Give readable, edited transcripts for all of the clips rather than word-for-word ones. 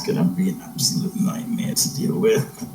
gonna be an absolute nightmare to deal with.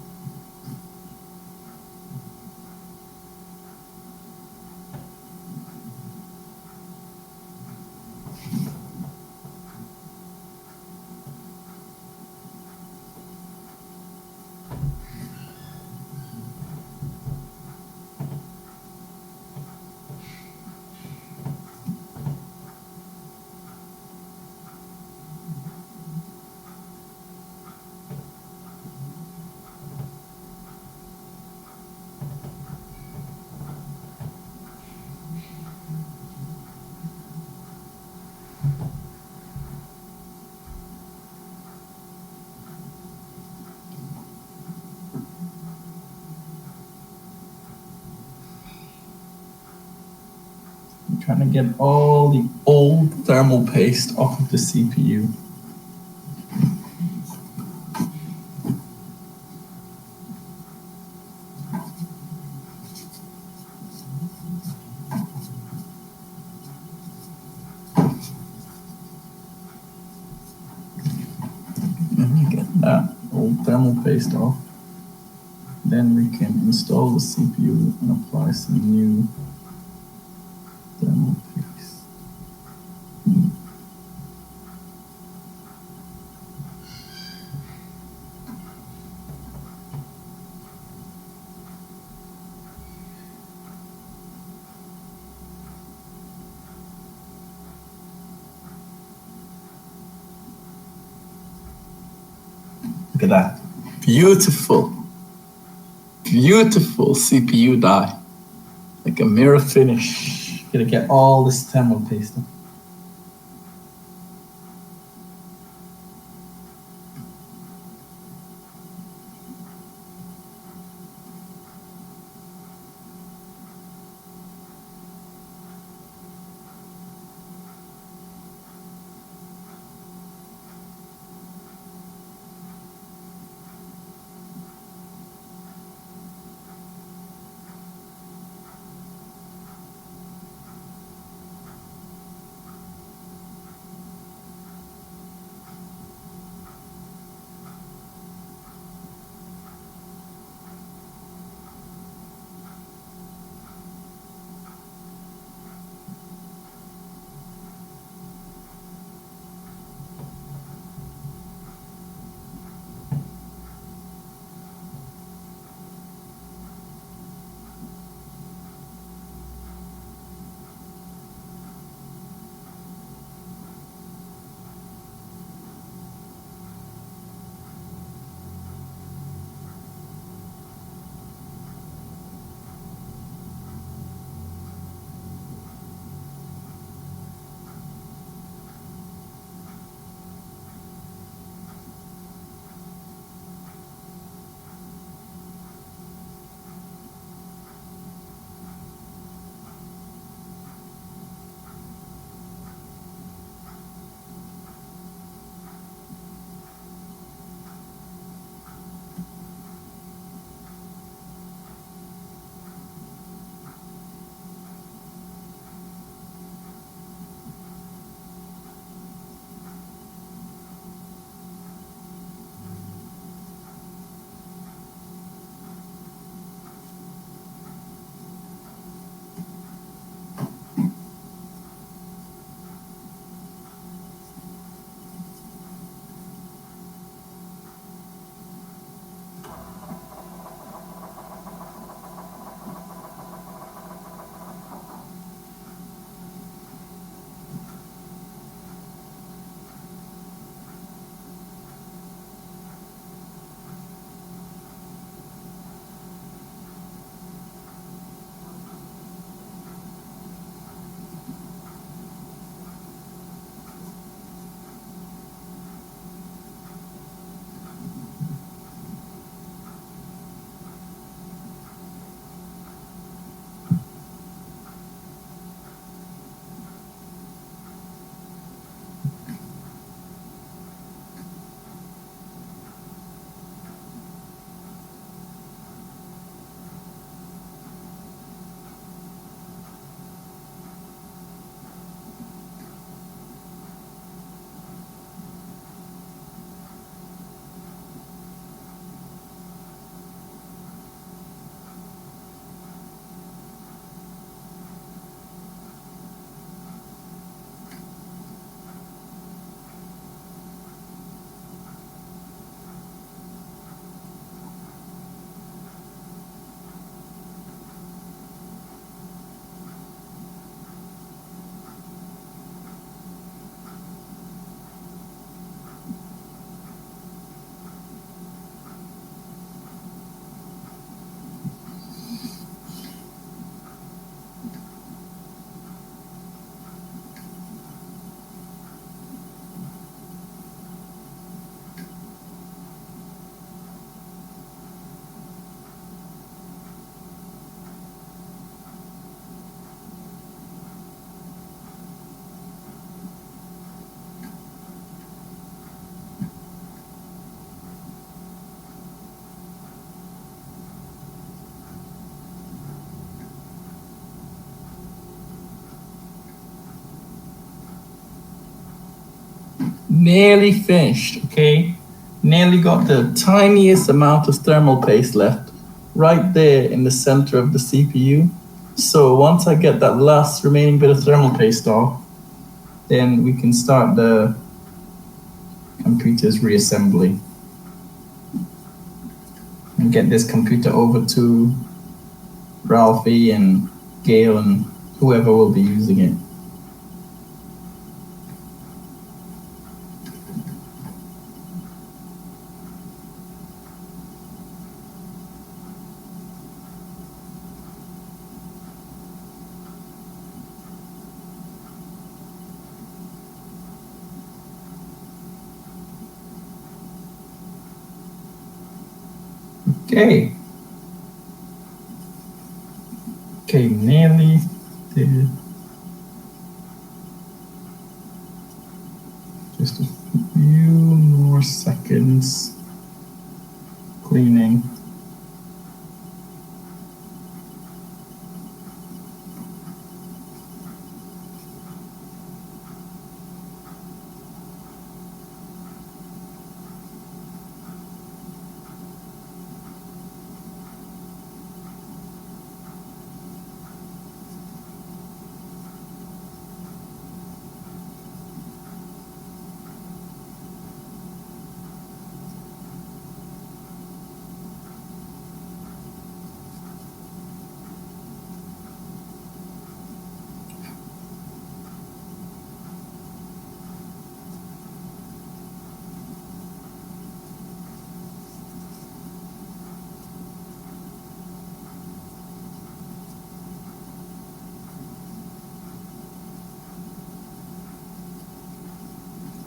I'm trying to get all the old thermal paste off of the CPU. Let me get that old thermal paste off. Then we can install the CPU and apply some new thermal paste. Look at that. Beautiful. Beautiful CPU die. Like a mirror finish. Gonna get all this thermal paste off. Nearly finished, okay? Nearly got the tiniest amount of thermal paste left right there in the center of the CPU. So once I get that last remaining bit of thermal paste off, then we can start the computer's reassembly and get this computer over to Ralphie and Gail and whoever will be using it. Okay. Okay, nearly there. Just a few more seconds cleaning.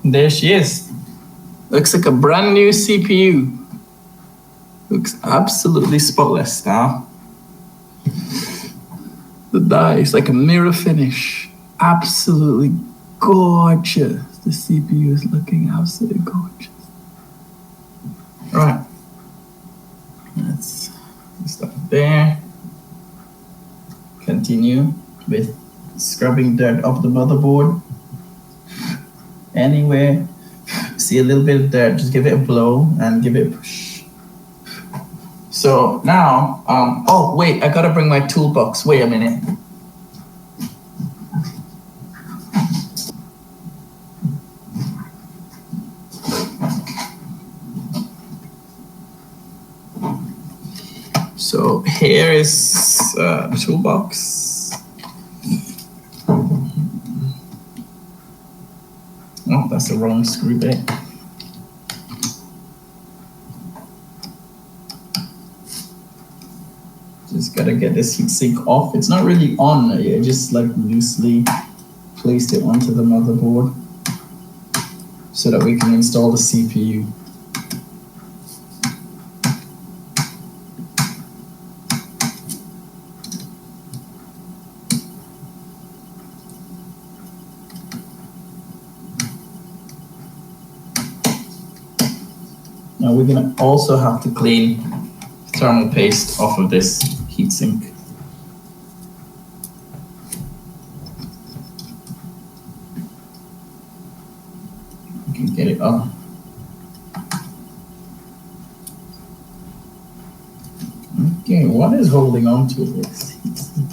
There she is. Looks like a brand new CPU. Looks absolutely spotless now. The die is like a mirror finish. Absolutely gorgeous. The CPU is looking absolutely gorgeous. Right. Let's stop there. Continue with scrubbing dirt off the motherboard. Anywhere, see a little bit of dirt, just give it a blow and give it a push. So now, oh wait, I gotta bring my toolbox. Wait a minute. So here is the toolbox. Oh, that's the wrong screw bit. Just gotta get this heatsink off. It's not really on, I just like loosely placed it onto the motherboard so that we can install the CPU. Now we're gonna also have to clean thermal paste off of this heatsink. We can get it up. Okay, what is holding on to this heatsink?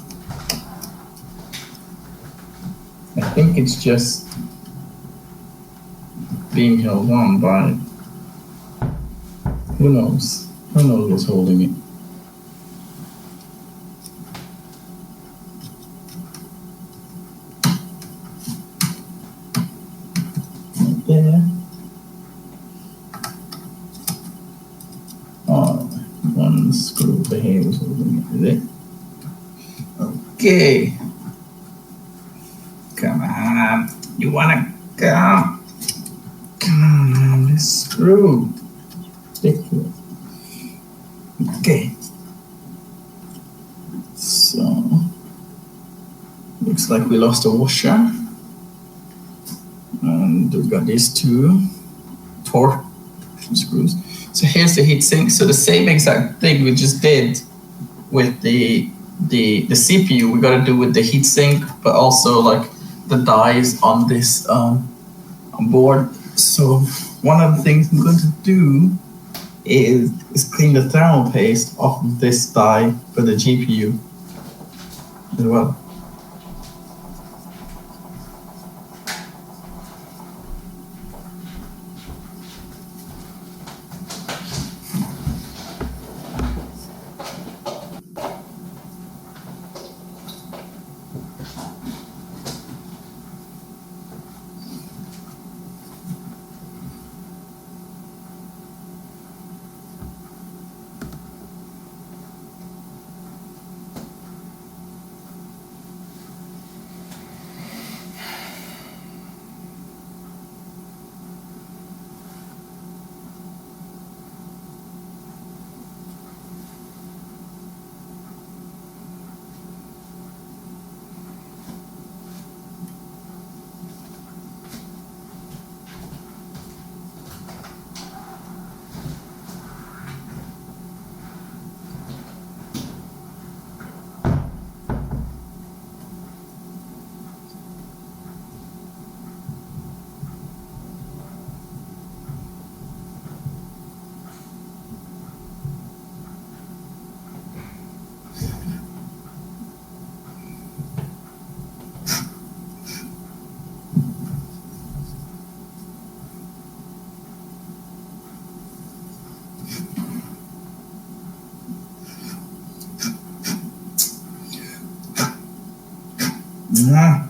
I think it's just being held on by, who knows? Who knows what's holding it? Right there. Oh, one screw over here was holding it, is it? Okay. Come on. You wanna come? Come on, this screw. Ridiculous. Okay. So, looks like we lost a washer. And we've got these two torque screws. So here's the heatsink. So the same exact thing we just did with the CPU, we got to do with the heatsink, but also like the dies on this board. So one of the things I'm going to do is clean the thermal paste off of this die for the GPU as well. Mm.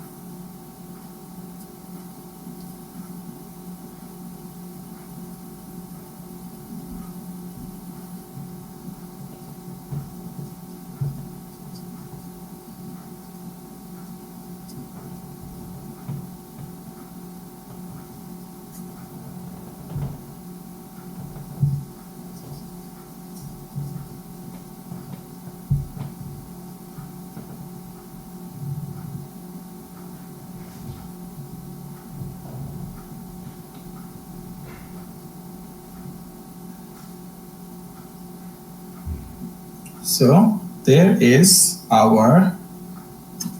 So there is our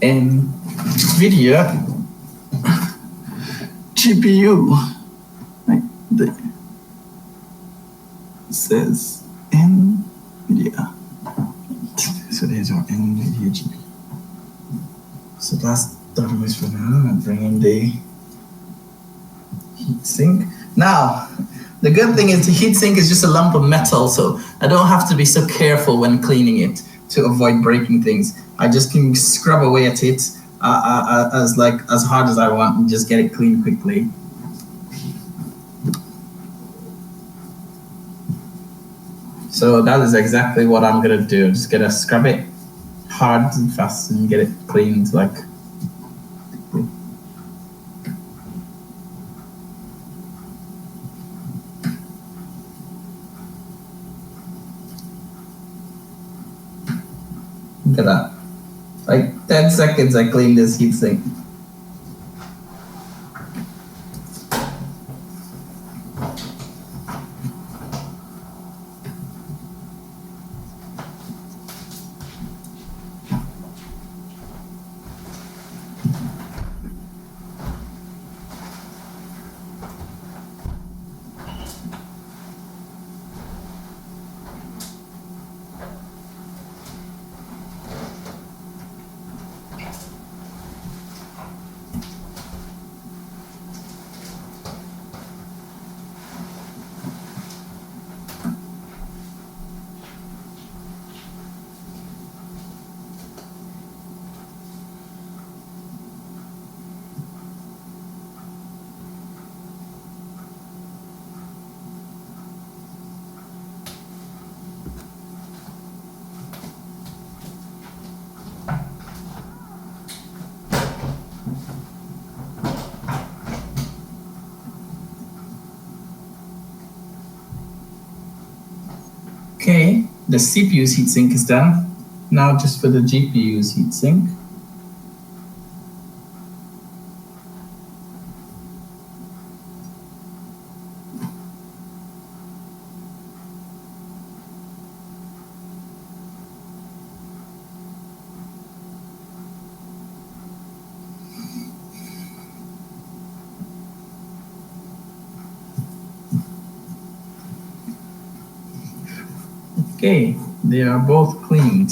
NVIDIA GPU. Right there. It says NVIDIA. So there's our NVIDIA GPU. So that's done with for now. I'm bringing the heatsink. Now, the good thing is the heatsink is just a lump of metal, so I don't have to be so careful when cleaning it to avoid breaking things. I just can scrub away at it as hard as I want and just get it clean quickly. So that is exactly what I'm gonna do. Just gonna scrub it hard and fast and get it cleaned like. Look at that. Like 10 seconds I cleaned this heatsink. Okay, the CPU's heatsink is done. Now just for the GPU's heatsink. Okay, they are both cleaned.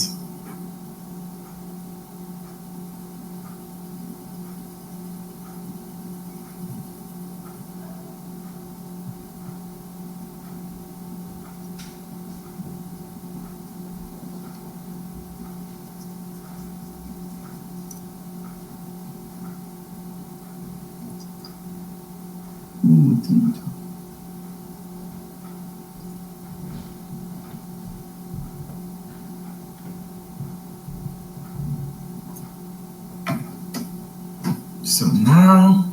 So now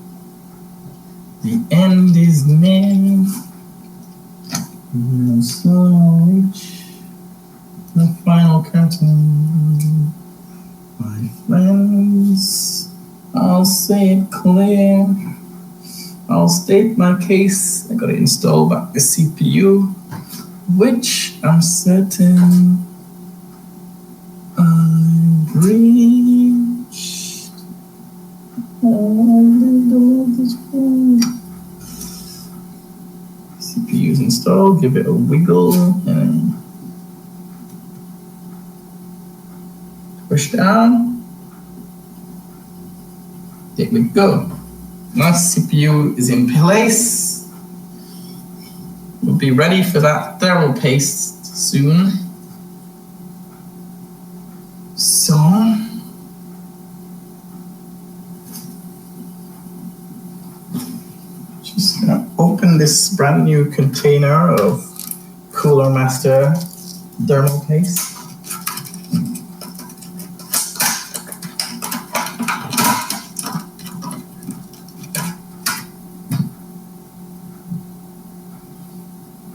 the end is near. So reach the final curtain. My friends, I'll say it clear. I'll state my case. I gotta install back the CPU, which I'm certain I've reached. CPU's installed, give it a wiggle, and push down. There we go. Now CPU is in place. We'll be ready for that thermal paste soon. So, just gonna open this brand new container of Cooler Master thermal paste.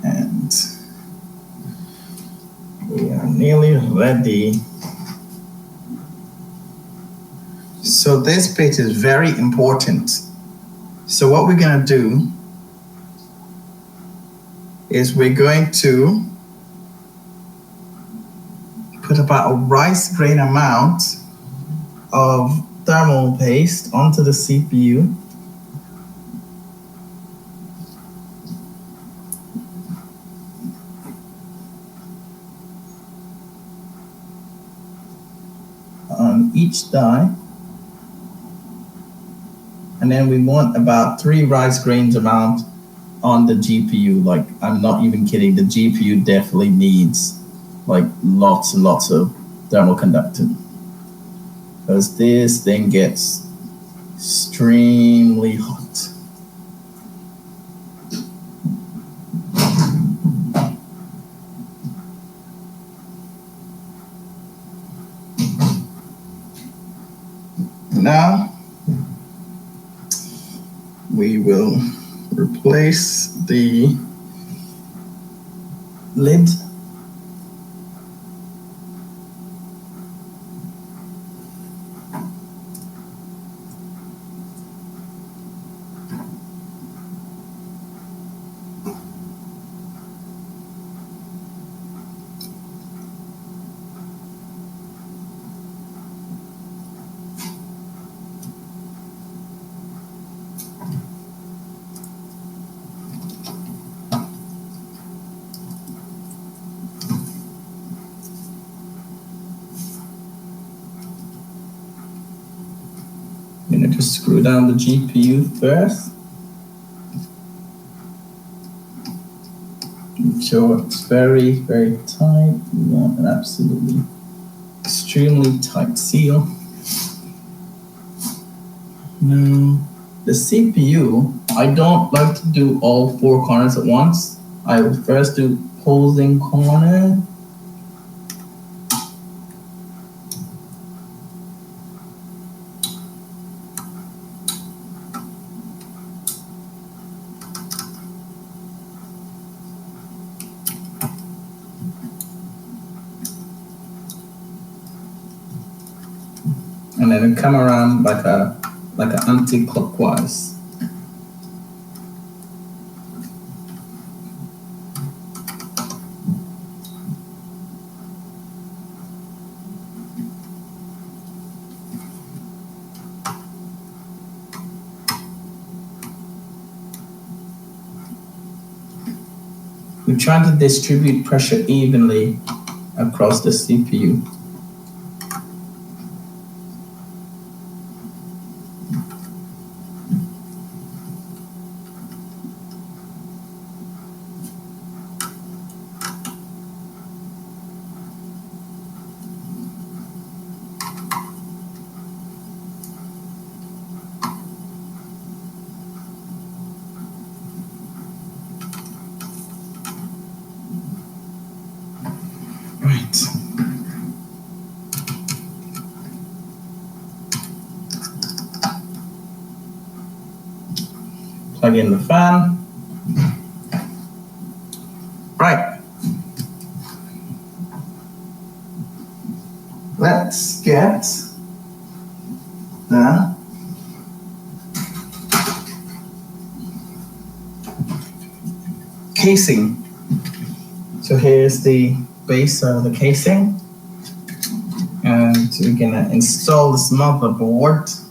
And we are nearly ready. So this bit is very important. So what we're going to do is we're going to put about a rice grain amount of thermal paste onto the CPU. On each die. And then we want about 3 rice grains amount on the GPU. Like, I'm not even kidding. The GPU definitely needs like lots and lots of thermal conductant, because this thing gets extremely hot. Now we will replace the lid. I'm going to just screw down the GPU first. Make sure it's very, very tight. We want an absolutely extremely tight seal. Now, the CPU, I don't like to do all 4 corners at once. I will first do opposing corner. And then come around like a anti-clockwise. we're trying to distribute pressure evenly across the CPU. Plug in the fan. Right. Let's get the casing. So here's the base of the casing. And we're gonna install this motherboard.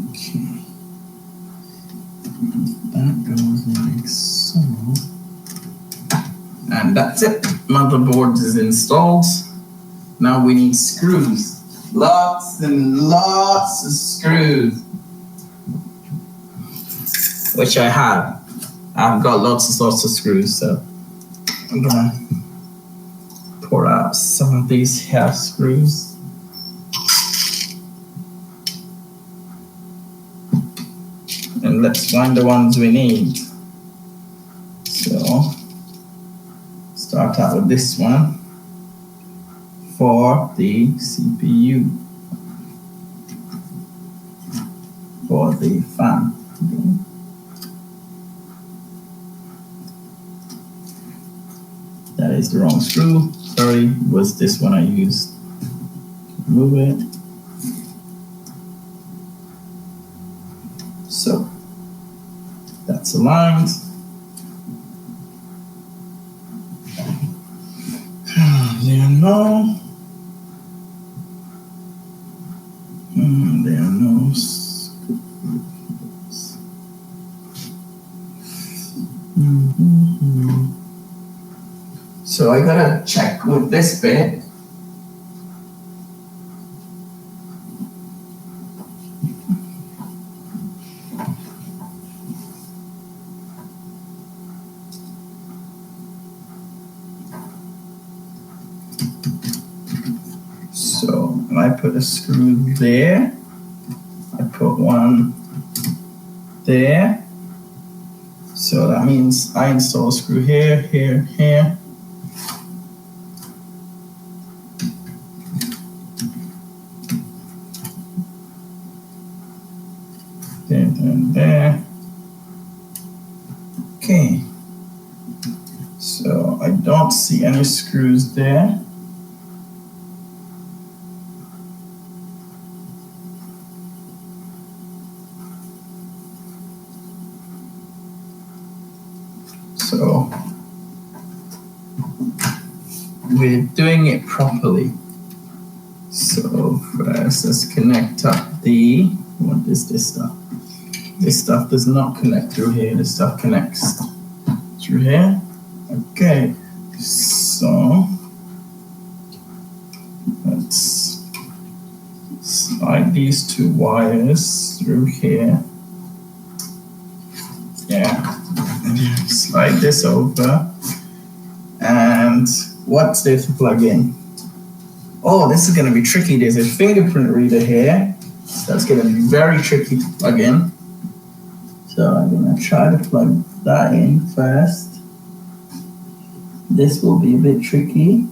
Okay. That goes like so. And that's it. Motherboard is installed. Now we need screws. Lots and lots of screws. Which I have. I've got lots of screws, so I'm gonna pour out some of these half screws. And let's find the ones we need. So, start out with this one for the CPU, for the fan. That is the wrong screw. Sorry, it was this one I used. Remove it. So, that's aligned. There are no screws. So I gotta check with this bit. So I put a screw there. I put one there. So that means I install a screw here, here, here. There, there, there. Okay. So I don't see any screws there. So we're doing it properly. So first, let's connect up the, what is this stuff? This stuff does not connect through here. This stuff connects through here. Okay, so let's slide these two wires through here. Yeah. Slide this over, and what's there to plug in? Oh, this is going to be tricky. There's a fingerprint reader here. That's going to be very tricky to plug in. So I'm going to try to plug that in first. This will be a bit tricky.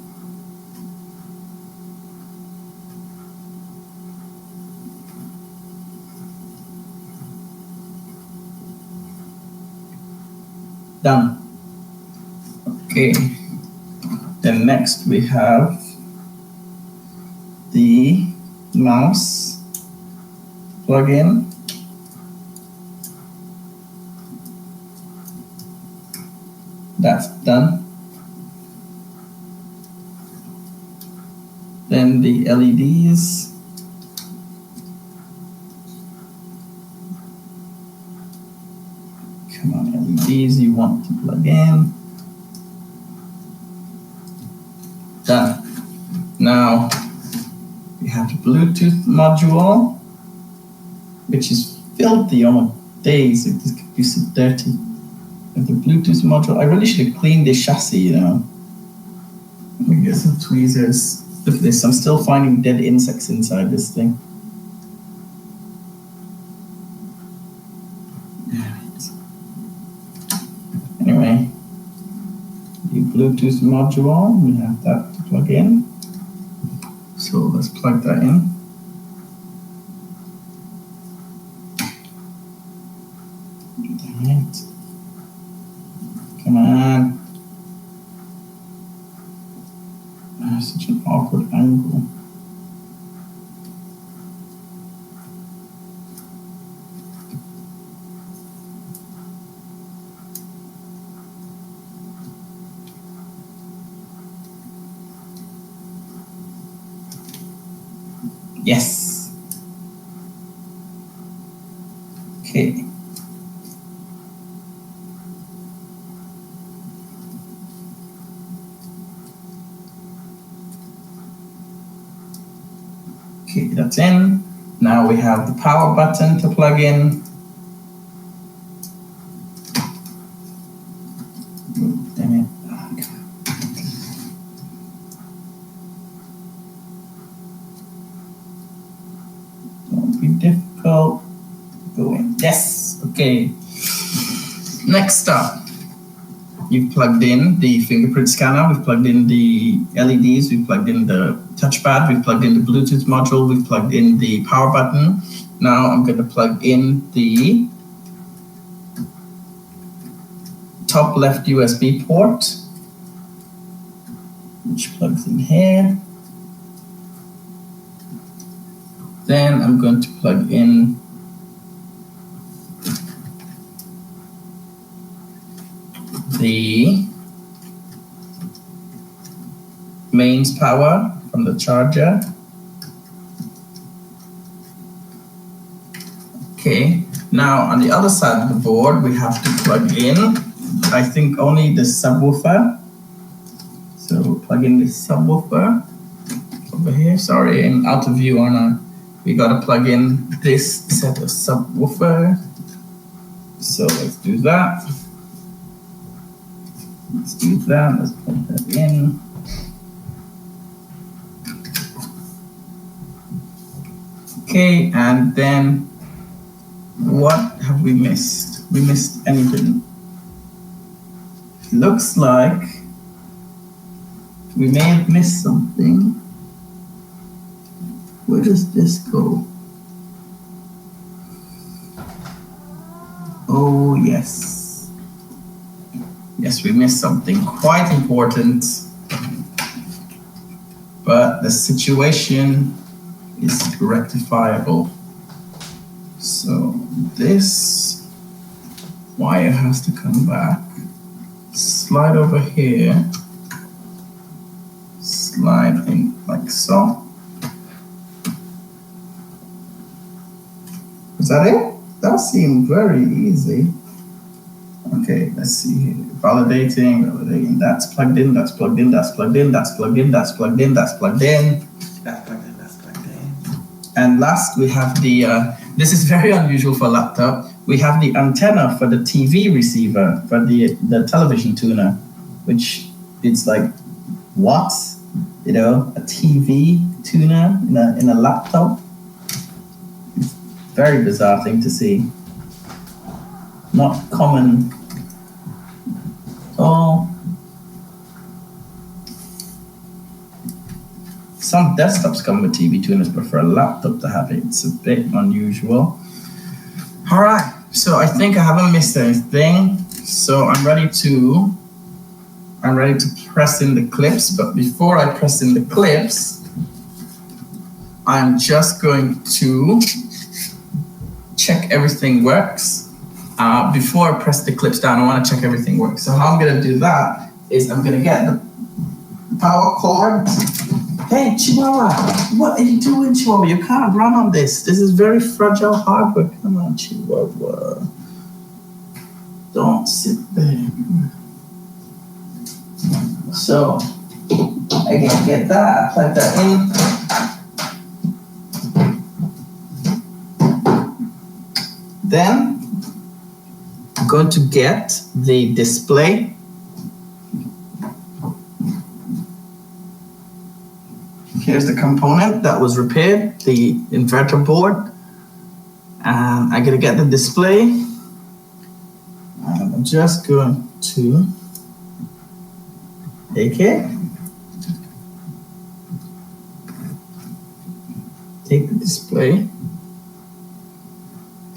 Done. Okay. Then next we have the mouse plug-in. That's done. Then the LEDs. Come on, LEDs you want to plug in. Done. Now we have the Bluetooth module, which is filthy. Oh my days, it is so dirty. And the Bluetooth module, I really should have cleaned this chassis, you know. Let me get some tweezers. Look at this, I'm still finding dead insects inside this thing. Anyway, the Bluetooth module, we have that to plug in. So let's plug that in. Damn it. Come on. That's such an awkward angle. Yes. Okay. Okay, that's in. Now we have the power button to plug in. Damn it. Don't be difficult. Go in. Yes. Okay. Next up, you've plugged in the fingerprint scanner, we've plugged in the LEDs, we've plugged in the touchpad, we've plugged in the Bluetooth module, we've plugged in the power button. Now I'm going to plug in the top left USB port, which plugs in here. Then I'm going to plug in the mains power from the charger. Okay, now on the other side of the board, we have to plug in, I think, only the subwoofer. So we'll plug in the subwoofer over here. Sorry, I'm out of view, aren't I? We got to plug in this set of subwoofer. So let's do that. Let's do that. Let's plug that in. Okay, and then what have we missed? We missed anything. Looks like we may have missed something. Where does this go? Oh, yes. Yes, we missed something quite important. But the situation is rectifiable. So this wire has to come back, slide over here, slide in like so. Is that it? That seemed very easy. Okay, let's see here. Validating, that's plugged in, that's plugged in, that's plugged in, that's plugged in, that's plugged in, that's plugged in, that's plugged in, that's plugged in. And last we have the, this is very unusual for a laptop, we have the antenna for the TV receiver, for the television tuner, which it's like, what? You know, a TV tuner in a laptop? It's a very bizarre thing to see. Not common at all. Some desktops come with TV tuners, but for a laptop to have it, it's a bit unusual. All right, so I think I haven't missed anything. So I'm ready to press in the clips, but before I press in the clips, I'm just going to check everything works. Before I press the clips down, I want to check everything works. So how I'm going to do that is I'm going to get the power cord. Hey, Chihuahua, what are you doing, Chihuahua? You can't run on this. This is very fragile hardware. Come on, Chihuahua. Don't sit there. So I can get that, plug that in. Then I'm going to get the display. Here's the component that was repaired, the inverter board. And I'm going to get the display. And I'm just going to take it. Take the display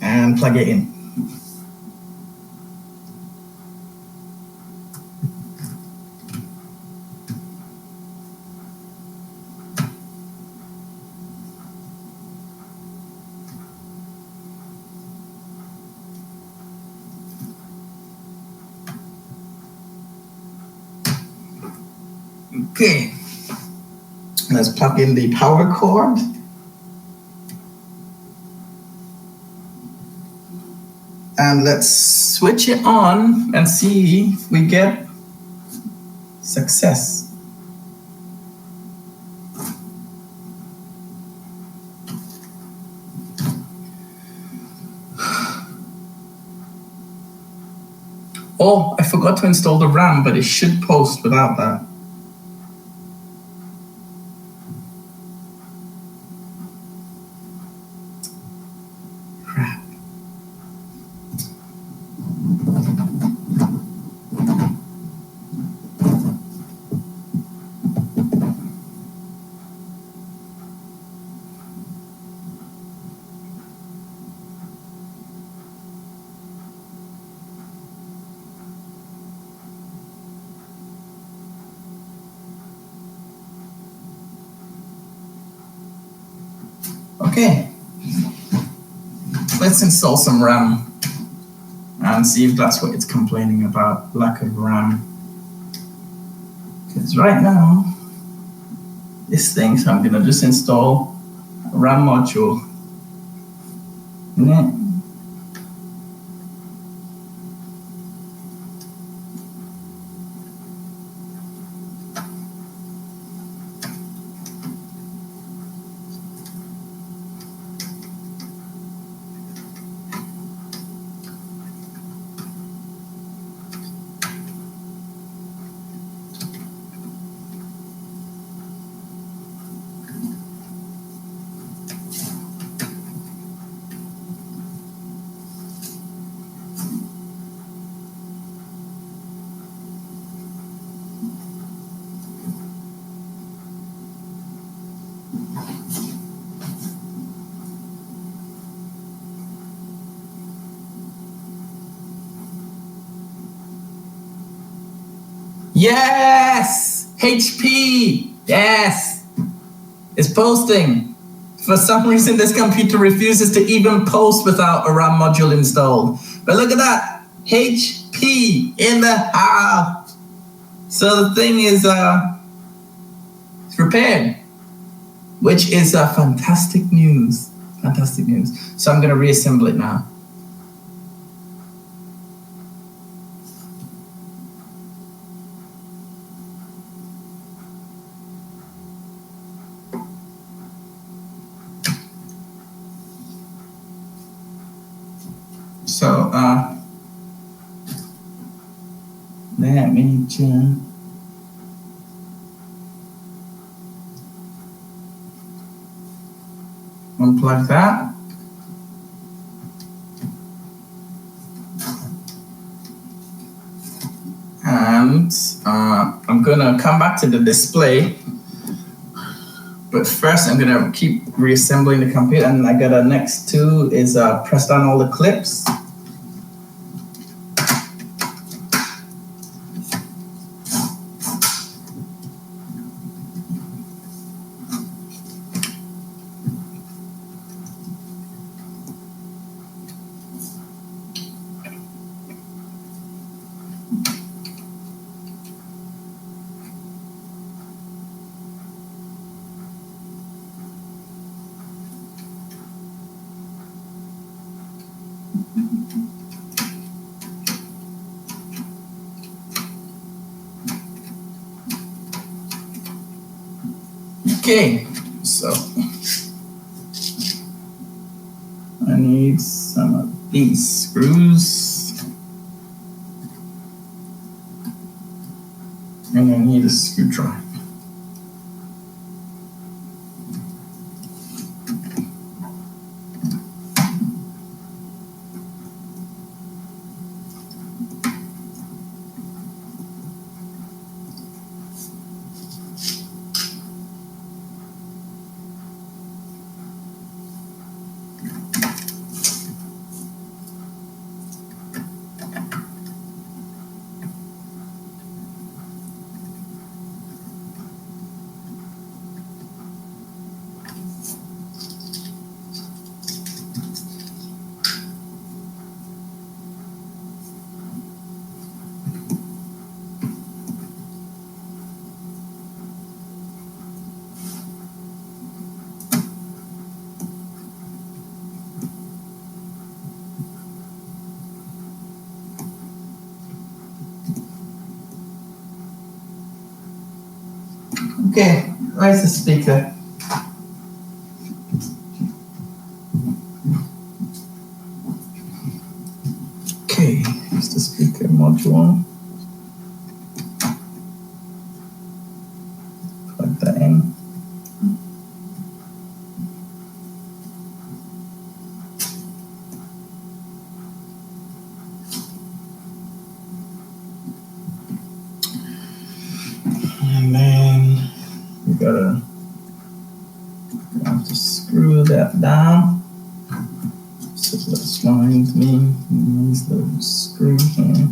and plug it in. Okay, let's plug in the power cord. And let's switch it on and see if we get success. Oh, I forgot to install the RAM, but it should post without that. Okay, let's install some RAM and see if that's what it's complaining about, lack of RAM. Because right now, this thing, so I'm gonna just install a RAM module in it. Yes! HP! Yes! It's posting. For some reason, this computer refuses to even post without a RAM module installed. But look at that! HP in the house! So the thing is it's repaired, which is fantastic news. Fantastic news. So I'm going to reassemble it now. So let me just unplug that. And I'm gonna come back to the display, but first I'm gonna keep reassembling the computer, and I gotta next to is press down all the clips. Okay, so I need some of these screws, and I need a screwdriver. Okay, where's the speaker? Okay, here's the speaker module. Plug that in. And then we gotta have to screw that down. So let's find me these little screws here.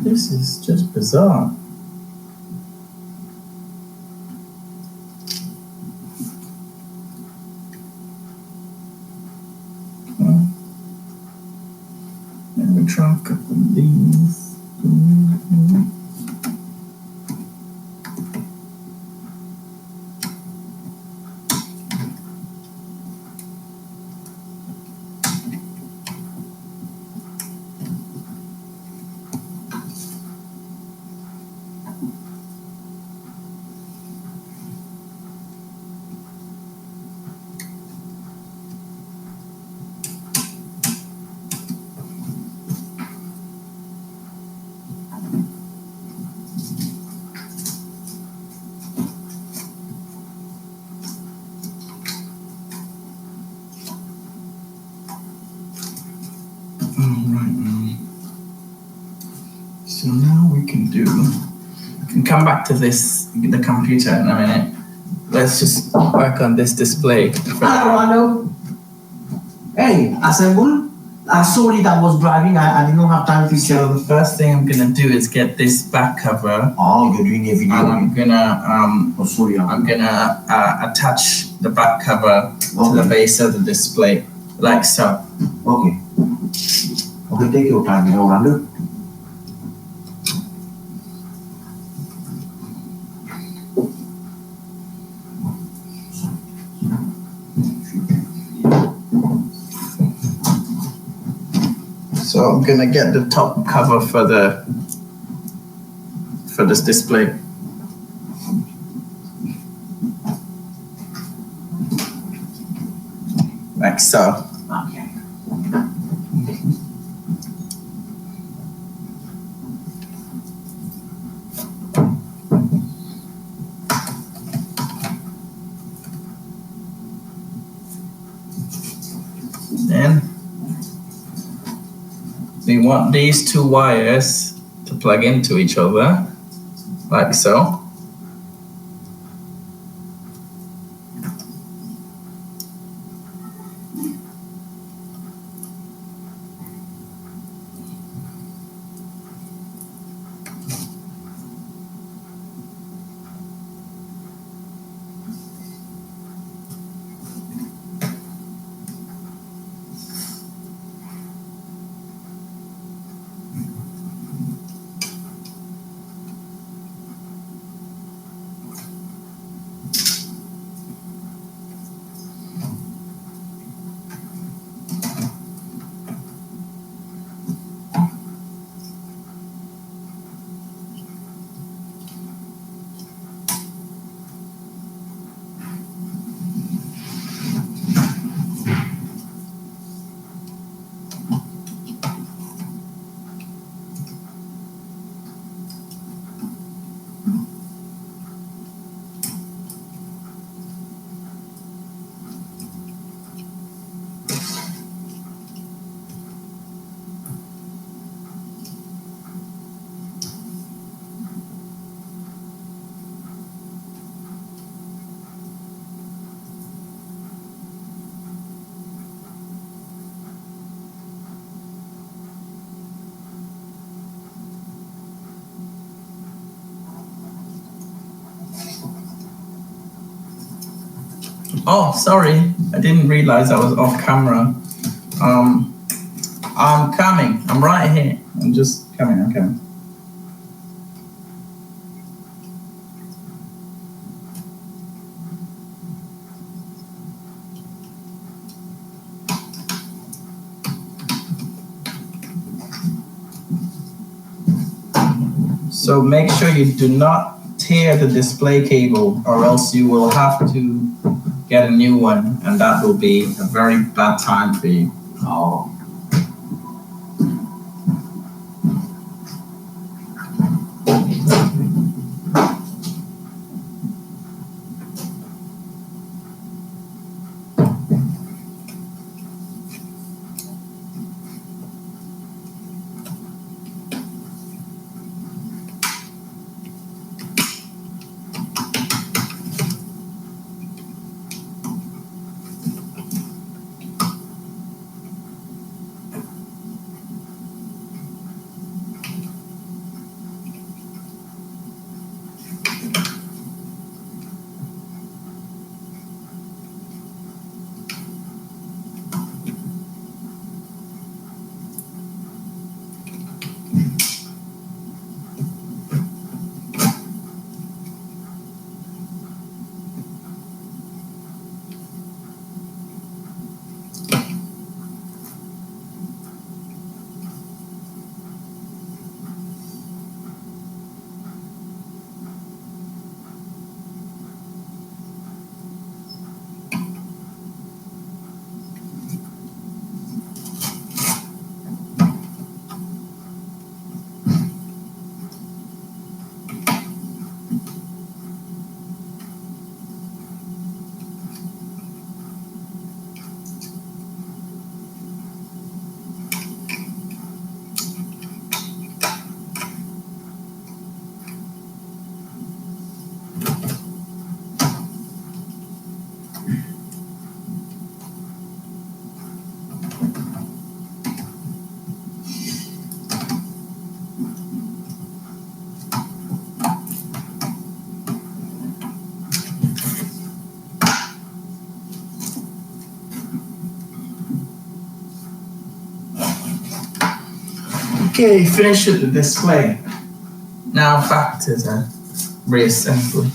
This is just bizarre. Okay. Let me try a couple of these. So now we can come back to this, the computer in a minute. Let's just work on this display. Hello. Hey, assemble. Sorry that I was driving. I did not have time to So the first thing I'm gonna do is get this back cover. Oh, you're doing a video. And I'm gonna sorry. I'm gonna attach the back cover to the base of the display, like so. Okay. Okay, take your time, Raymund. So I'm gonna get the top cover for this display. Like so. Okay. Then we want these two wires to plug into each other, like so. Oh, sorry, I didn't realize I was off camera. I'm coming. I'm right here. I'm just coming. I'm coming. So make sure you do not tear the display cable, or else you will have to get a new one, and that will be a very bad time for you. Oh. Okay, finish with the display. Now back to the reassembly.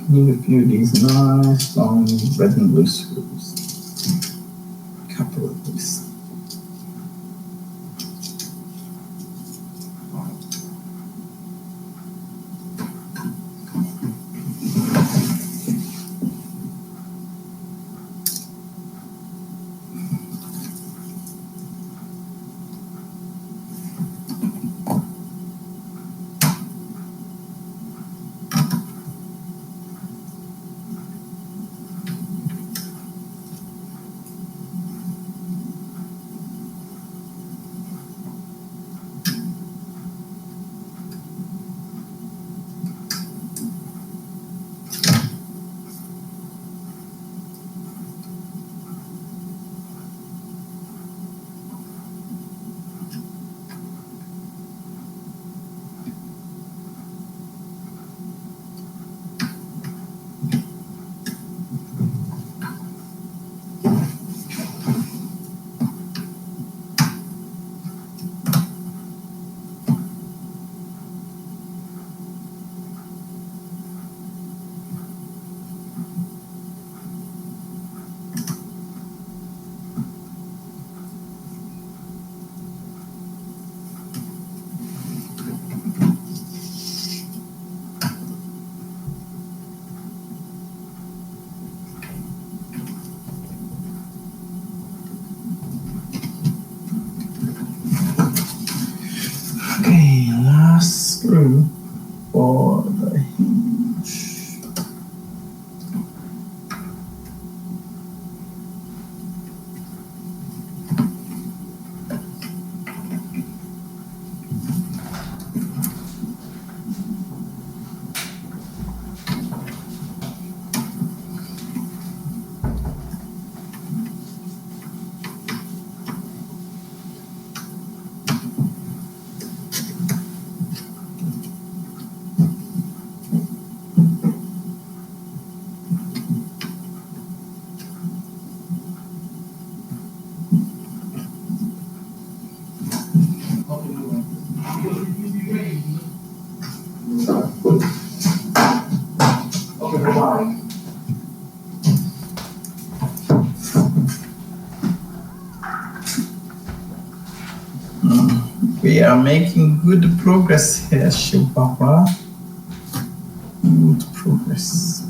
Need a few of these nice long red and blue screws. Couple of these. Okay, last screw for the hinge. Okay, bye-bye. We are making good progress here, Shivpapa. Good progress.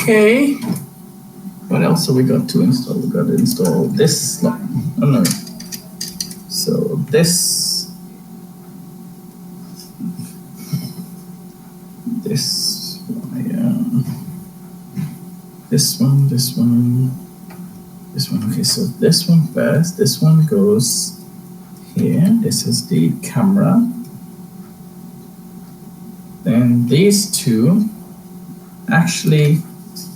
Okay. What else have we got to install? We got to install this slot. Oh no. So this one, this one. Okay, so this one first. This one goes here. This is the camera. Then these two actually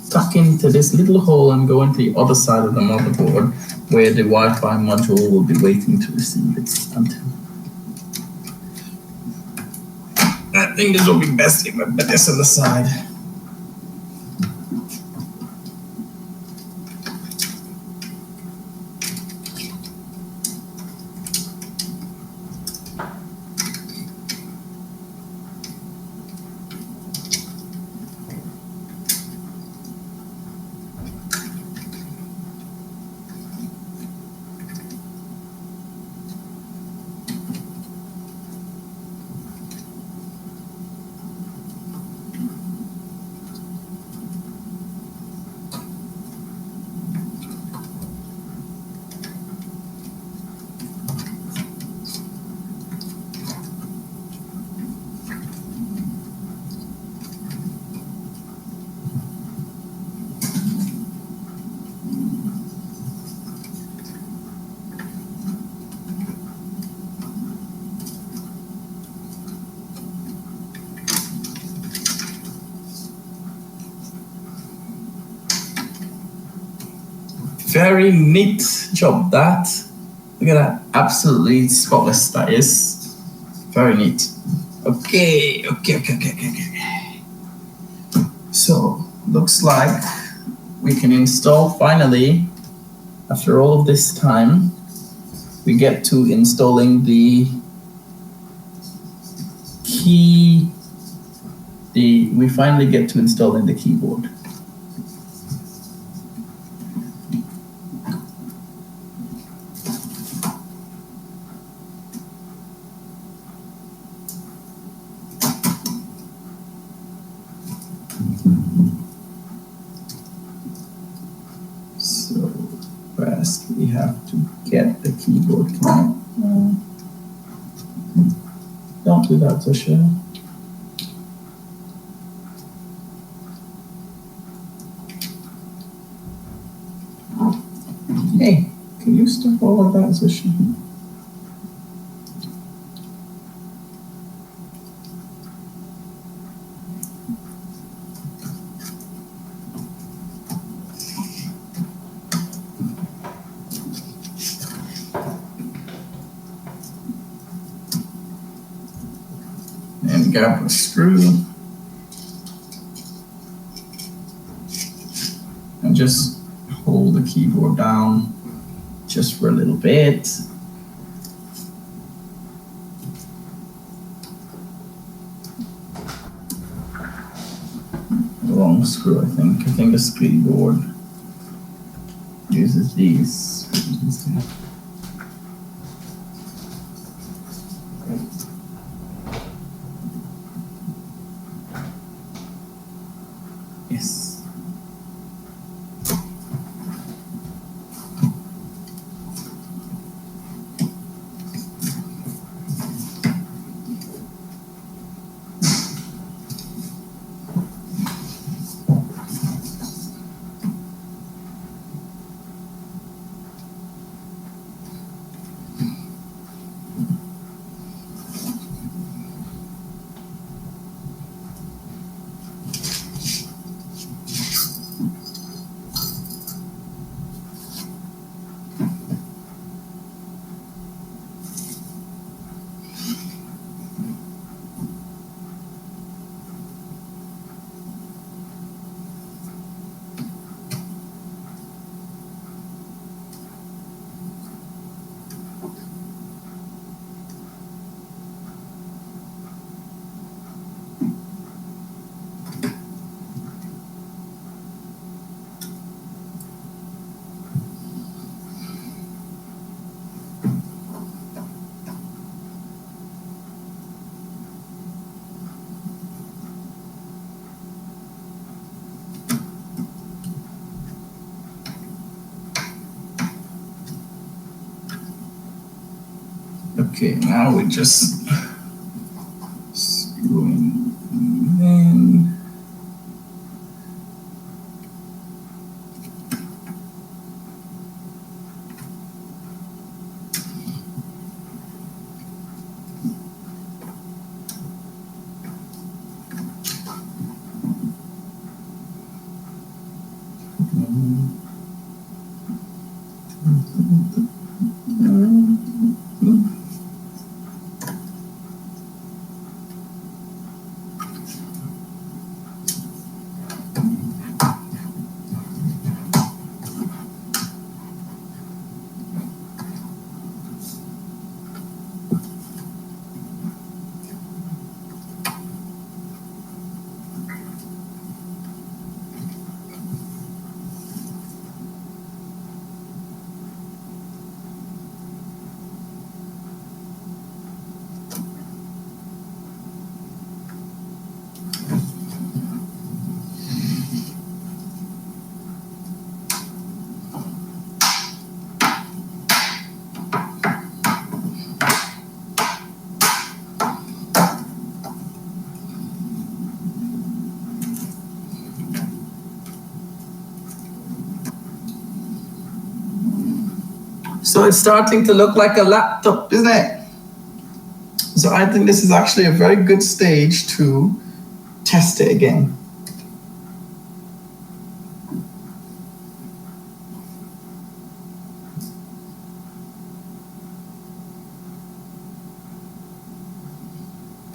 tuck into this little hole and go into the other side of the motherboard where the Wi-Fi module will be waiting to receive its antenna. I think this will be best if I put this on the side. Very neat job that. Look at that. Absolutely spotless that is. Very neat. Okay. So, looks like we can install finally, after all of this time, we get to installing the key. We finally get to installing the keyboard. So first we have to get the keyboard connected. Don't do that, Zosha. Hey, can you stop all of that, Zosha? And grab a screw. And just hold the keyboard down just for a little bit. Long screw, I think. I think the speed board uses these. Yes. Okay, now we're just screwing in. So it's starting to look like a laptop, isn't it? So I think this is actually a very good stage to test it again.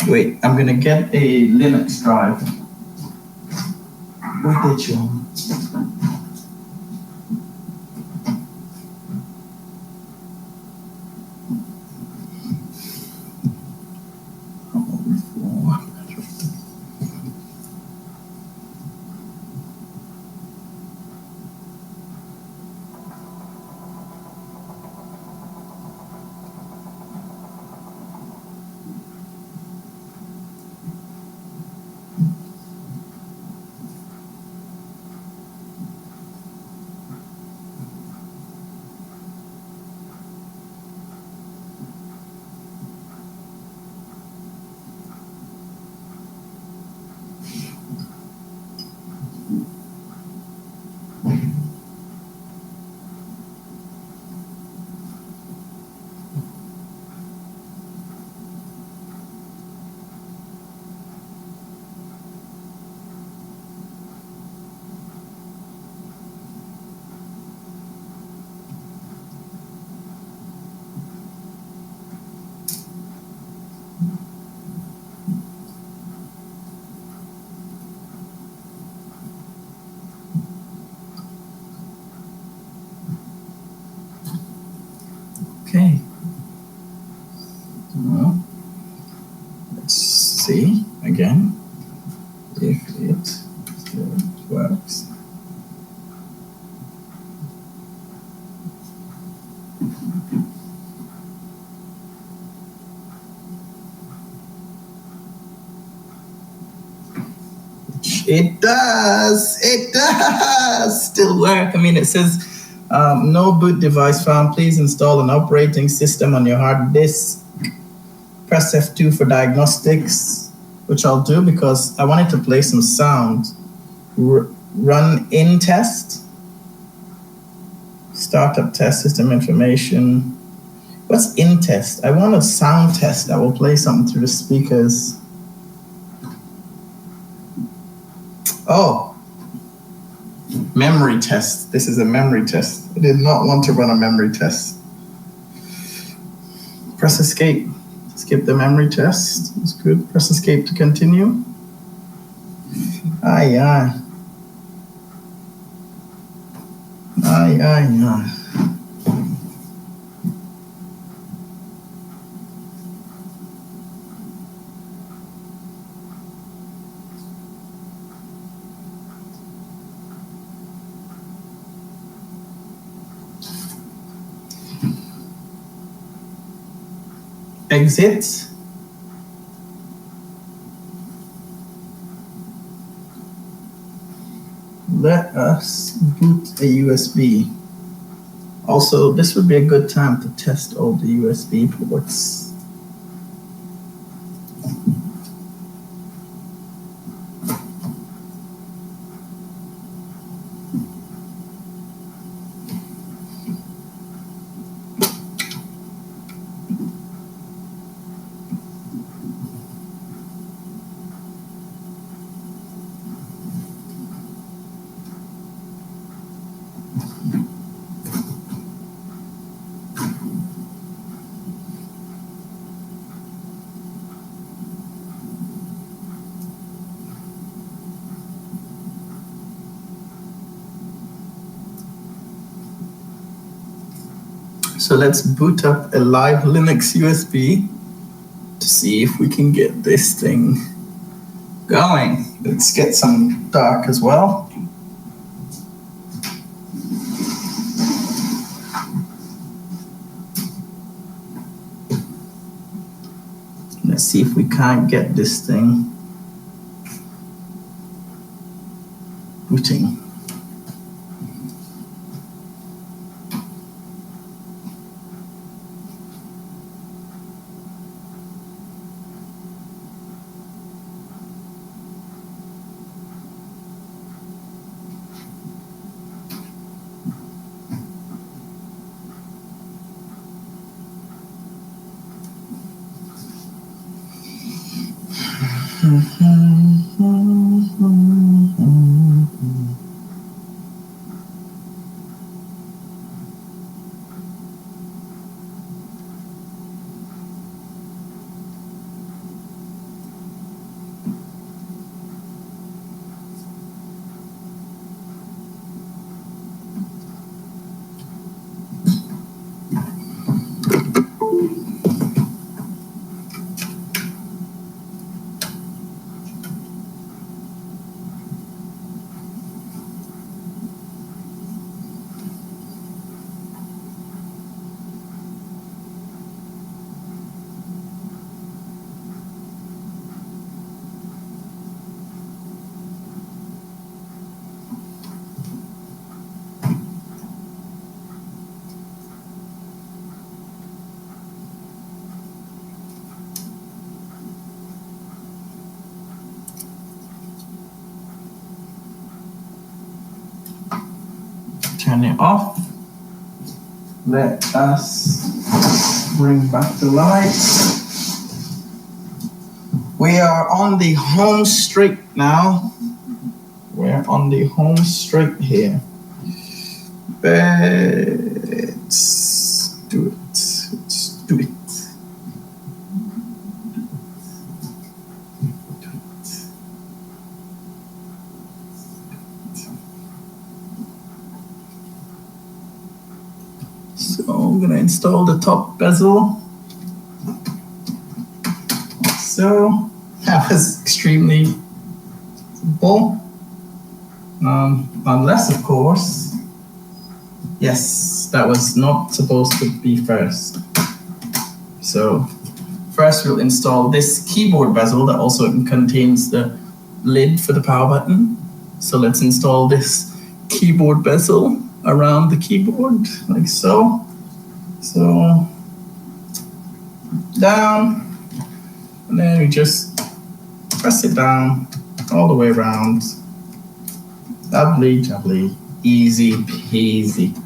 Wait, I'm gonna get a Linux drive. What did you? Okay. Well, let's see again if it still works. It does still work. I mean, it says no boot device found. Please install an operating system on your hard disk. Press F2 for diagnostics, which I'll do because I wanted to play some sound. Run in test. Startup test system information. What's in test? I want a sound test that will play something through the speakers. Oh, memory test. This is a memory test. I did not want to run a memory test. Press escape. Skip the memory test. That's good. Press escape to continue. Aye, aye. Aye, aye, aye. Exit. Let us boot a USB. Also, this would be a good time to test all the USB ports. So let's boot up a live Linux USB to see if we can get this thing going. Let's get some dark as well. Let's see if we can't get this thing booting. turn it off. Let us bring back the light. We are on the home straight now. We're on the home straight here. Let's do it. Let's do it. So I'm going to install the top bezel. So that was extremely simple. Unless, of course, yes, that was not supposed to be first. So first we'll install this keyboard bezel that also contains the lid for the power button. So let's install this keyboard bezel around the keyboard, like so. So down, and then we just press it down all the way around. Lovely, lovely, easy peasy.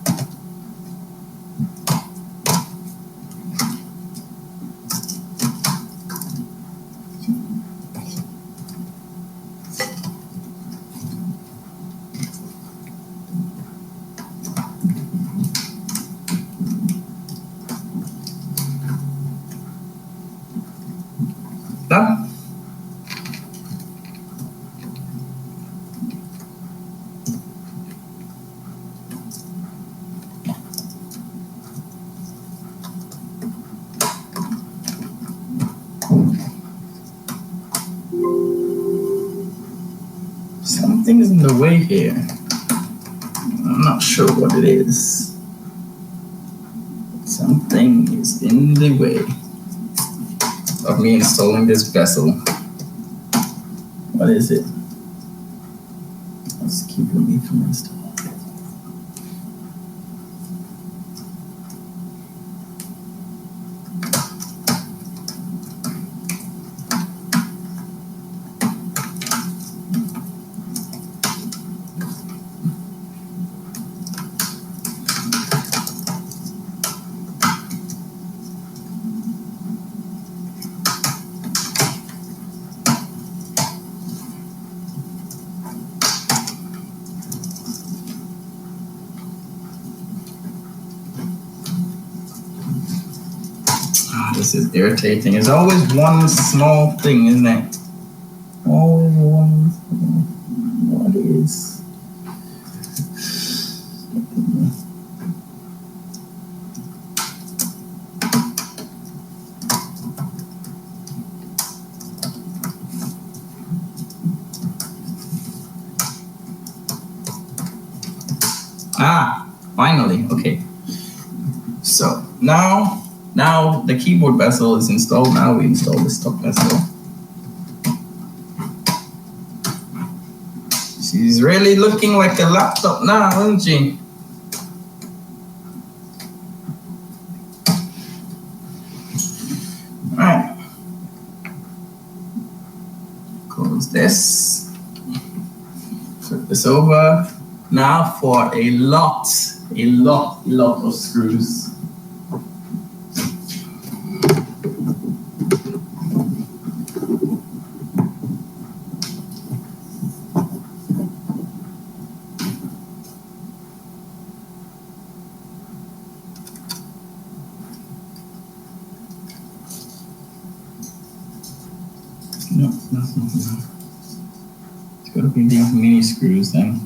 Done. Something's in the way here. I'm not sure what it is. Something is in the way of me installing this bezel. What is it? Let's keep me from installing. This is irritating. There's always one small thing, isn't it? Always one. What is? Finally. Okay. So now the keyboard bezel is installed. Now we install this top bezel. She's really looking like a laptop now, isn't she? All right. Close this. Flip this over. Now for a lot of screws. No, that's not enough. It's got to be these mini screws then.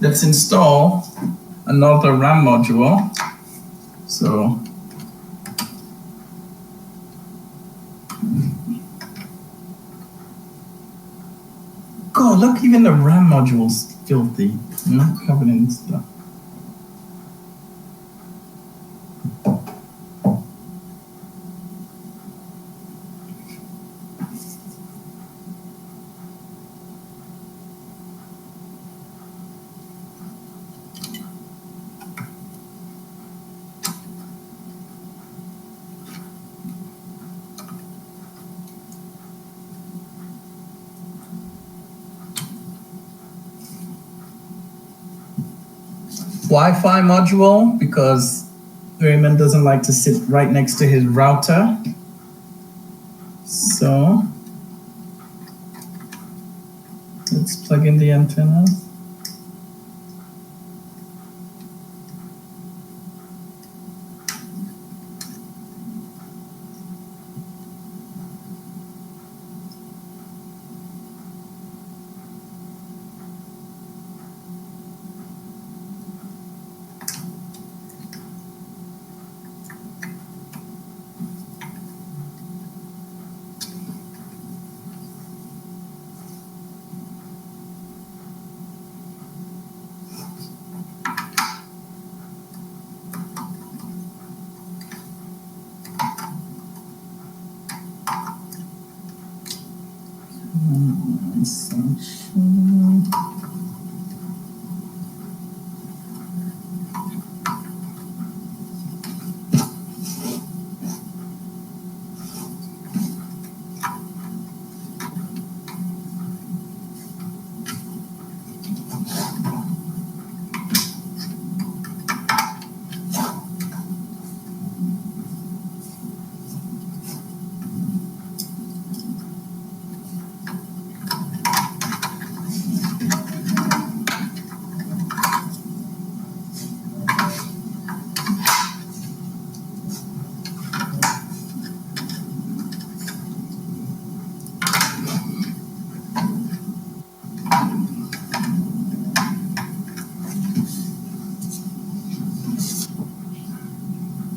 Let's install another RAM module. So God, look, even the RAM module's filthy, you know, covered in stuff. Wi-Fi module, because Raymund doesn't like to sit right next to his router. So let's plug in the antennas.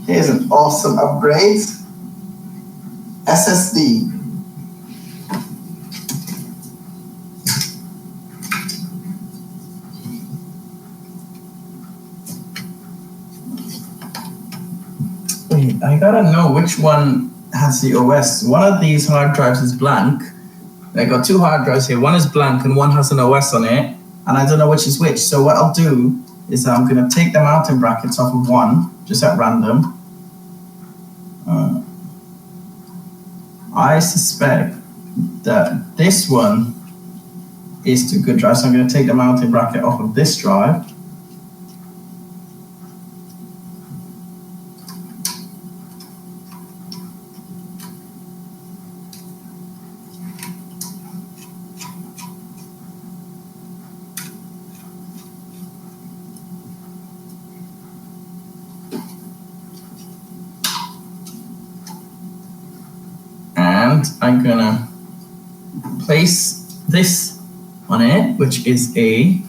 Here's an awesome upgrade. SSD. Wait, I gotta know which one has the OS. One of these hard drives is blank. I got two hard drives here. One is blank and one has an OS on it. And I don't know which is which. So what I'll do is I'm gonna take the mounting brackets off of one, just at random. I suspect that this one is to good drive. So I'm going to take the mounting bracket off of this drive. And I'm going to place this on it, which is a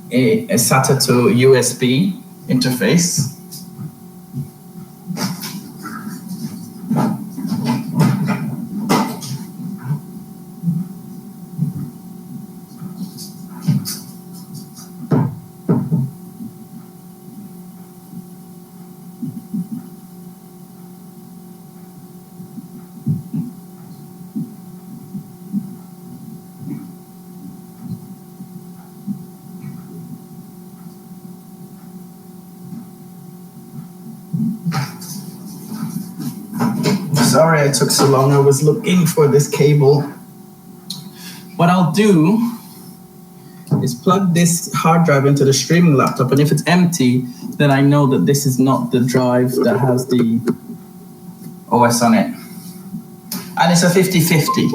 SATA to USB interface. Sorry I took so long. I was looking for this cable. What I'll do is plug this hard drive into the streaming laptop, and if it's empty, then I know that this is not the drive that has the OS on it. And it's a 50-50.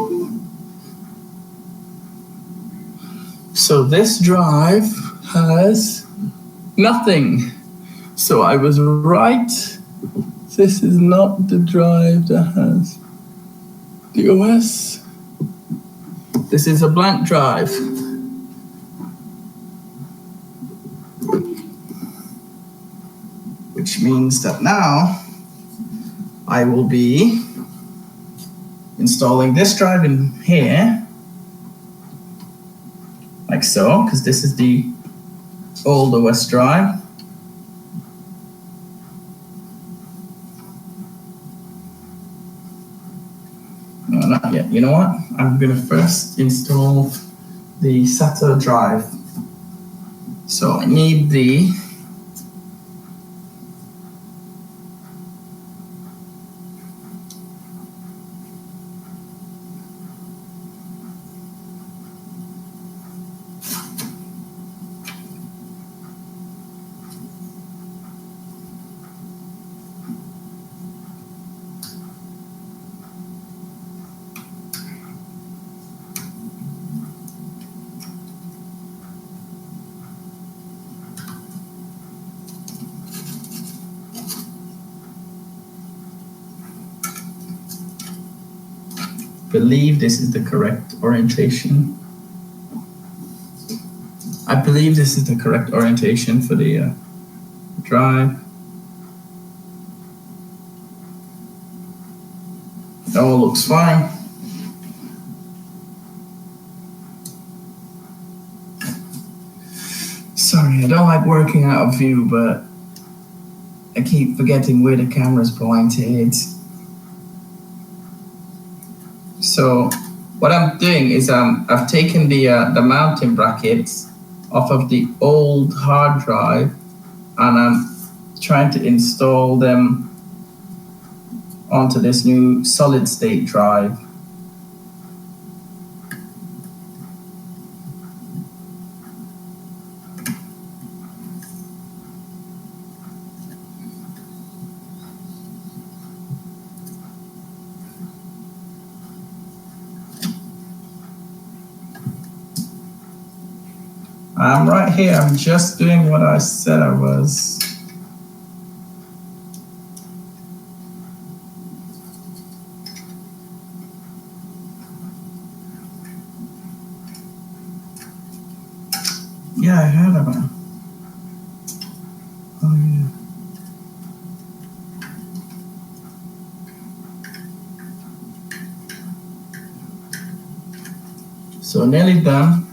So this drive has nothing. So I was right. This is not the drive that has the OS. This is a blank drive. which means that now I will be installing this drive in here, like so, because this is the old OS drive. No, not yet. You know what? I'm going to first install the SATA drive. So I need the believe this is the correct orientation. I believe this is the correct orientation for the drive. It all looks fine. Sorry, I don't like working out of view, but I keep forgetting where the camera's pointed. So what I'm doing is I've taken the mounting brackets off of the old hard drive, and I'm trying to install them onto this new solid state drive. I'm right here. I'm just doing what I said I was. Yeah, I heard of it. Oh, yeah. So nearly done.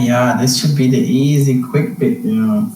Yeah, this should be the easy, quick bit, you know.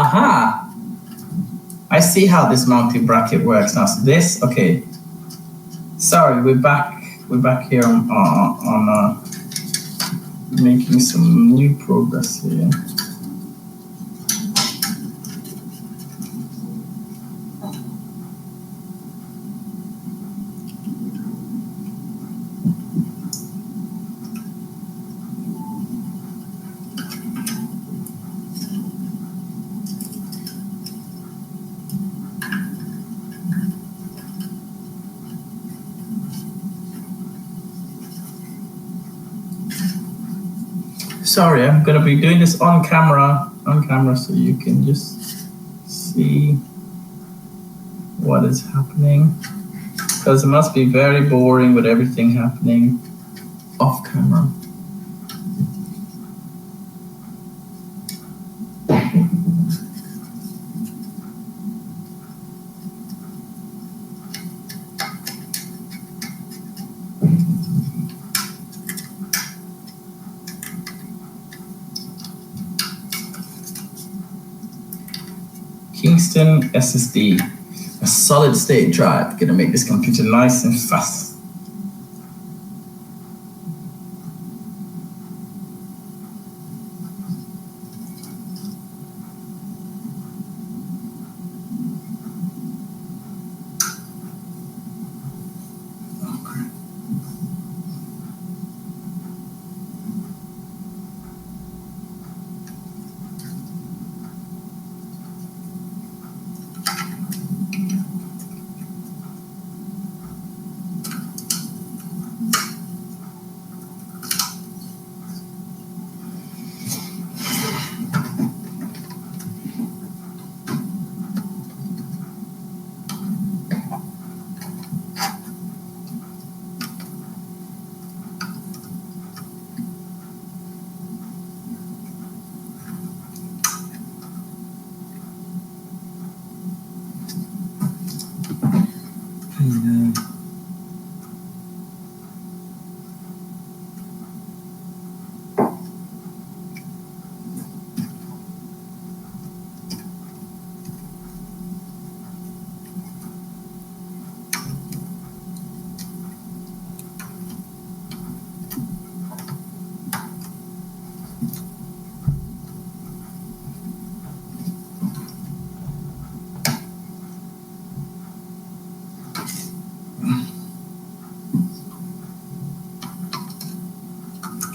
Aha! I see how this mounting bracket works now. So this, okay. Sorry, we're back here on making some new progress here. Sorry, I'm gonna be doing this on camera, so you can just see what is happening. Because it must be very boring with everything happening off camera. Kingston SSD, a solid state drive, gonna make this computer nice and fast.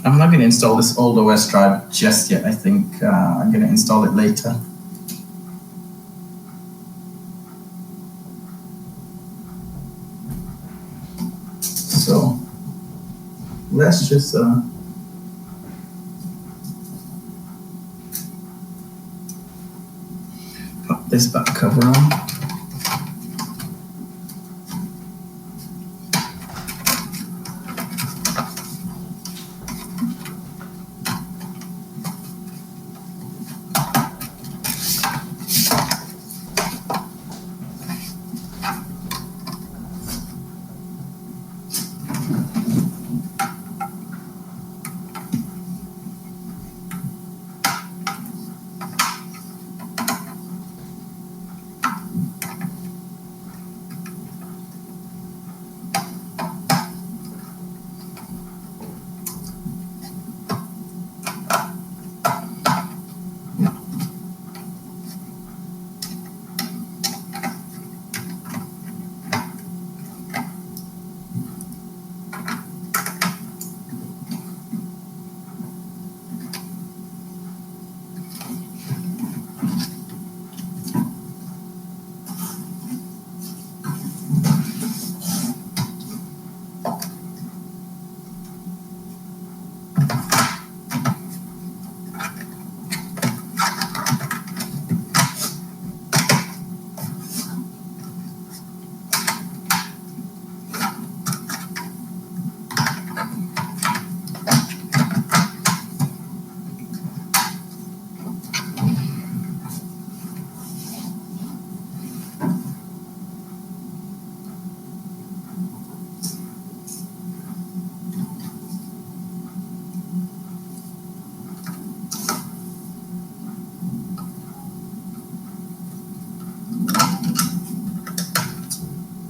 I'm not going to install this old OS drive just yet. I think I'm going to install it later. So let's just pop this back cover on.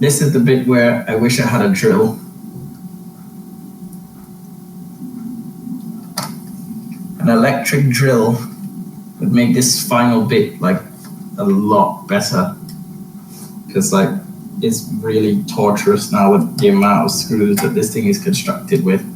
This is the bit where I wish I had a drill. An electric drill would make this final bit like a lot better. Because like it's really torturous now with the amount of screws that this thing is constructed with.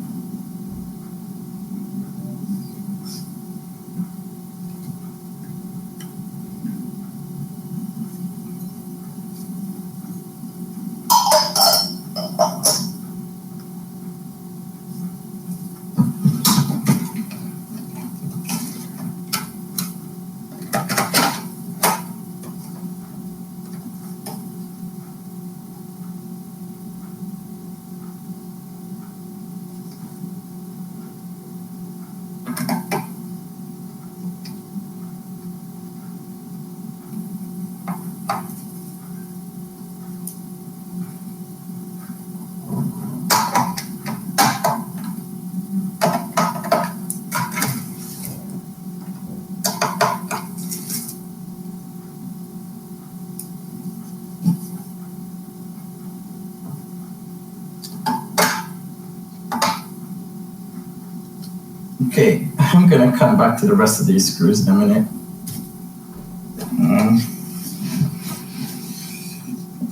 Okay, I'm gonna come back to the rest of these screws in a minute.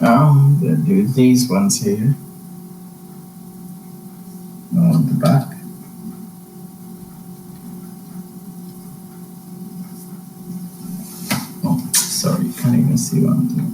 I'm gonna do these ones here on the back. Oh, sorry, can't even see what I'm doing.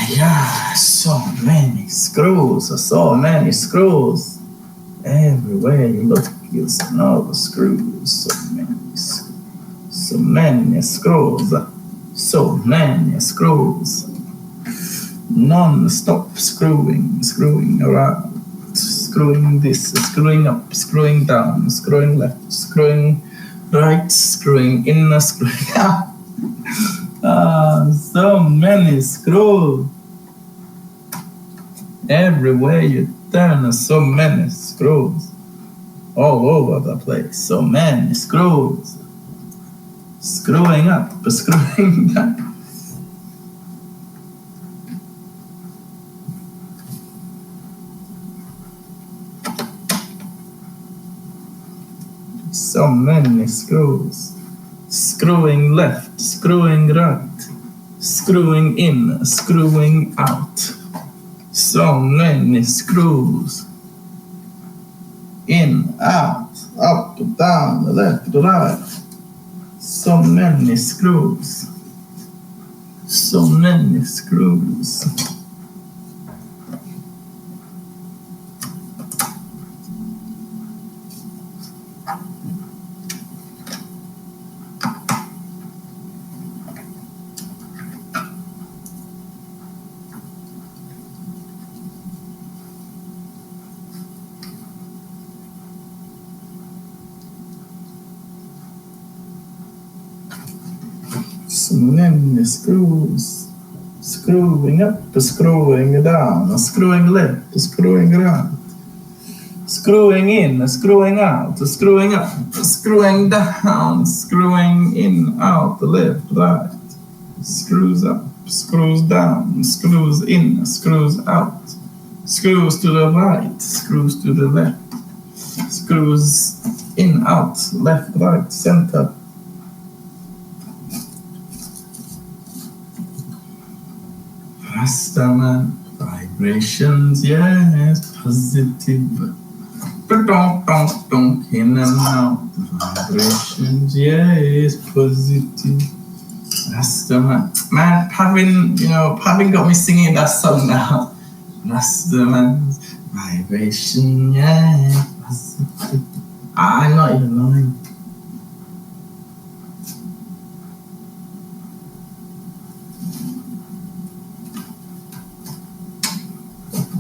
Yeah, so many screws. Everywhere you look, you see all the screws. So many screws. Non-stop screwing around, screwing this, screwing up, screwing down, screwing left, screwing right, screwing in, screwing out. So many screws. Everywhere you turn, so many screws. All over the place, so many screws. Screwing up, screwing down. So many screws. Screwing left, screwing right, screwing in, screwing out. So many screws. In, out, up, down, left, right. So many screws. So many screws. So many screws. Screwing up, screwing down, screwing left, screwing right. Screwing in, screwing out, screwing up, screwing down, screwing in, out, left, right. Screws up, screws down, screws in, screws out. Screws to the right, screws to the left. Screws in, out, left, right, center. Rastaman vibrations, yes, positive. In and out. Vibrations, yes, positive. That's the man. Man, having got me singing that song now. That's the man's vibration, yeah. Positive. I'm not even lying.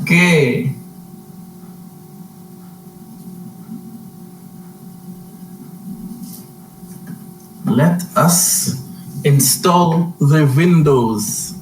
Okay. Let us install the windows.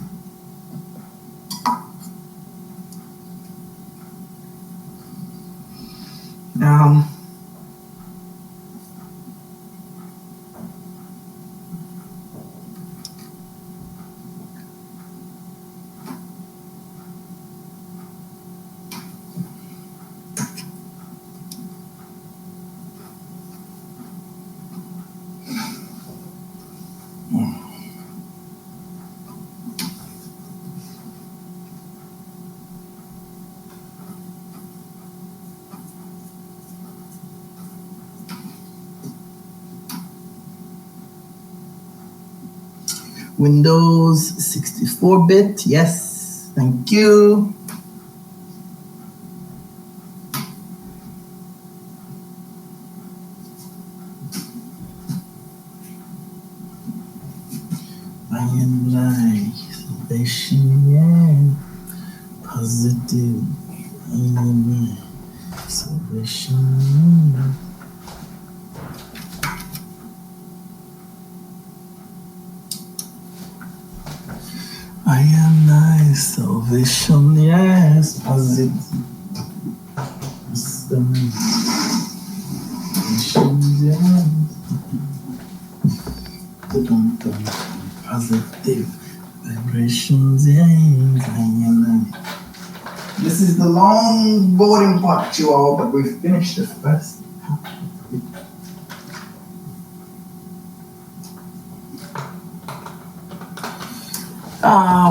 Windows 64-bit, yes, thank you. I am like salvation, yeah, positive. I am like salvation. I am thy salvation, yes, positive. Positive vibrations, yes, I am thy. This is the long boring part, Chihuahua, but we've finished the first.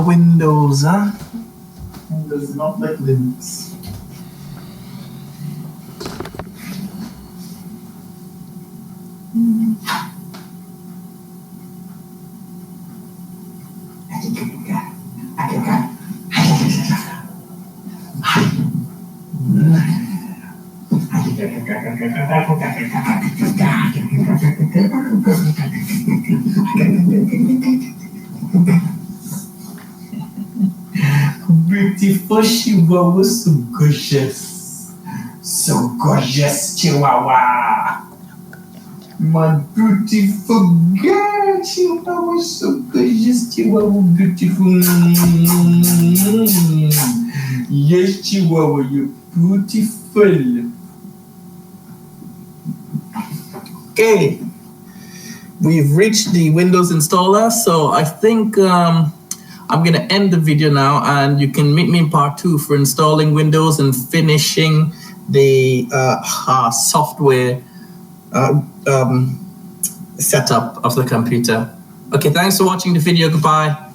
Windows, huh? Windows not like Linux. Beautiful Chihuahua, so gorgeous. So gorgeous, Chihuahua. My beautiful girl, Chihuahua, so gorgeous, Chihuahua, beautiful. Yes, Chihuahua, you're beautiful. Okay, we've reached the Windows installer, so I think I'm going to end the video now, and you can meet me in part 2 for installing Windows and finishing the software setup of the computer. Okay, thanks for watching the video. Goodbye.